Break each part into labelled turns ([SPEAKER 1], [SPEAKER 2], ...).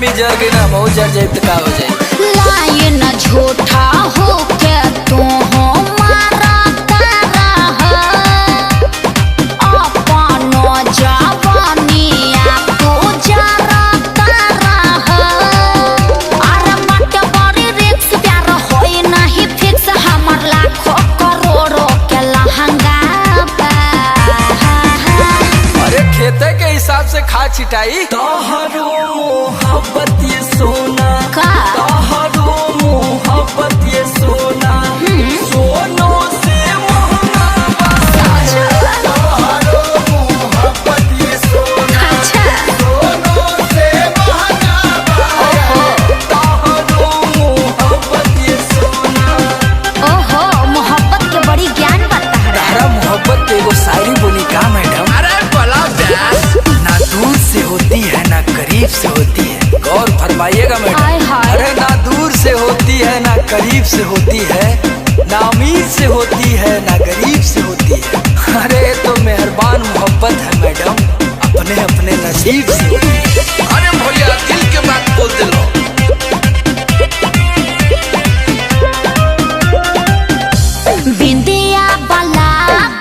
[SPEAKER 1] आदमी जर गई ना बहुत जर जाए तो का हो जाए।
[SPEAKER 2] लाइन झूठा हो के तू हो मारा तारा अपनो जवानिया तू जरा तारा अरे मत बड़ी रिक्स प्यार होई नहीं फिक्स हमर लाखों करोड़ों के लहंगा
[SPEAKER 1] अरे खेते के हिसाब से खा छिटाई तोहरो मोहब्बत ये सोना
[SPEAKER 2] का
[SPEAKER 1] तोहरो मोहब्बत ये सोना सोनो से महंगा तोहरो मोहब्बत ये सोना सोनो से महंगा तोहरो मोहब्बत ये सोना।
[SPEAKER 2] ओहो मोहब्बत के बड़ी ज्ञान बता है।
[SPEAKER 1] तारा मोहब्बत के एगो शायरी बोली का मैडम? अरे बला ना दूर से होती है ना करीब से होती है, गौर फरमाइएगा मैडम। अरे ना दूर से होती है ना करीब से होती है, ना अमीर से होती है ना गरीब से होती है। अरे तो मेहरबान मोहब्बत है मैडम, अपने अपने नसीब से होती है।
[SPEAKER 3] अरे भैया दिल के बात बोल दिलो।
[SPEAKER 2] बिंदिया बाला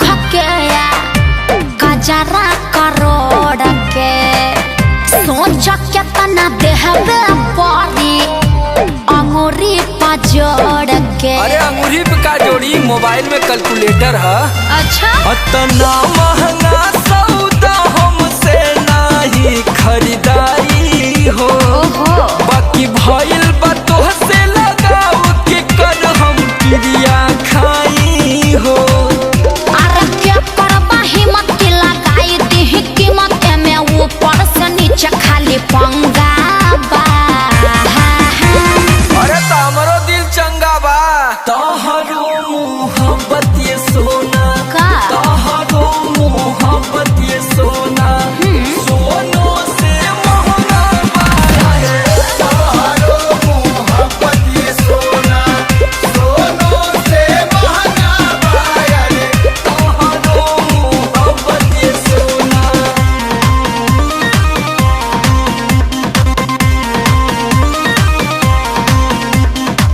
[SPEAKER 2] खकेया गजरा करोड़ के सोच के तना देहबे परी अंगूरी पजोड़ के।
[SPEAKER 1] अरे अंगूरी पे का जोड़ी मोबाइल में कैलकुलेटर है।
[SPEAKER 2] अच्छा
[SPEAKER 1] इतना महंगा सौदा हमसे नहीं खरीदाई हो।
[SPEAKER 2] ओहो
[SPEAKER 1] बाकी भइल बा तोहसे लगाव के कर हम क्रिया खाई हो।
[SPEAKER 2] अरे क्या करबा हिम्मत की लगाई दी कीमत में ऊपर से नीचे खाली पंगा बा।
[SPEAKER 1] अरे तो हमरो दिल चंगा बा तोहरो मोहब्बत ये सोना
[SPEAKER 2] का
[SPEAKER 1] तोहरो मोहब्बत ये सोना सोनो से महंगा बा। तोहरो मोहब्बत ये सोना सोनो से महंगा बा। तोहरो मोहब्बत ये सोना।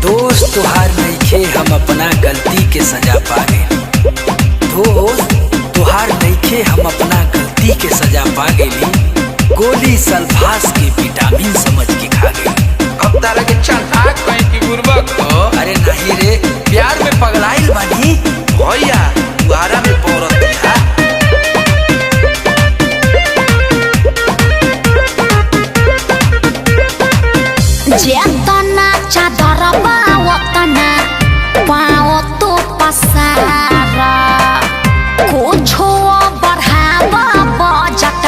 [SPEAKER 1] दोस्त तुहार नइखे हम अपना गलती के सजा पा गए। दोस्त तुहार नइखे हम अपना गलती के सजा पा गए। गोली सल्फास के विटामिन समझ के खा गए।
[SPEAKER 3] अब तारा के चल आग कहीं की गुरबक हो।
[SPEAKER 1] अरे नहीं रे प्यार में पगलाइल बानी
[SPEAKER 3] भैया दुआरा में पौरत दिया।
[SPEAKER 2] जेतना चादर बावतना पाओ तो पसारा कुछो बढ़ावा बजट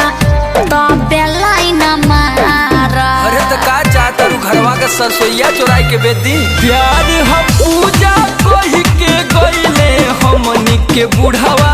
[SPEAKER 2] तबे लाइन मारा।
[SPEAKER 1] अरे तो का चाहता रू घरवा का सरसोईया चुराई के बेच दी। प्यार हम पूजा कही के गईले हमनी के बुढ़वा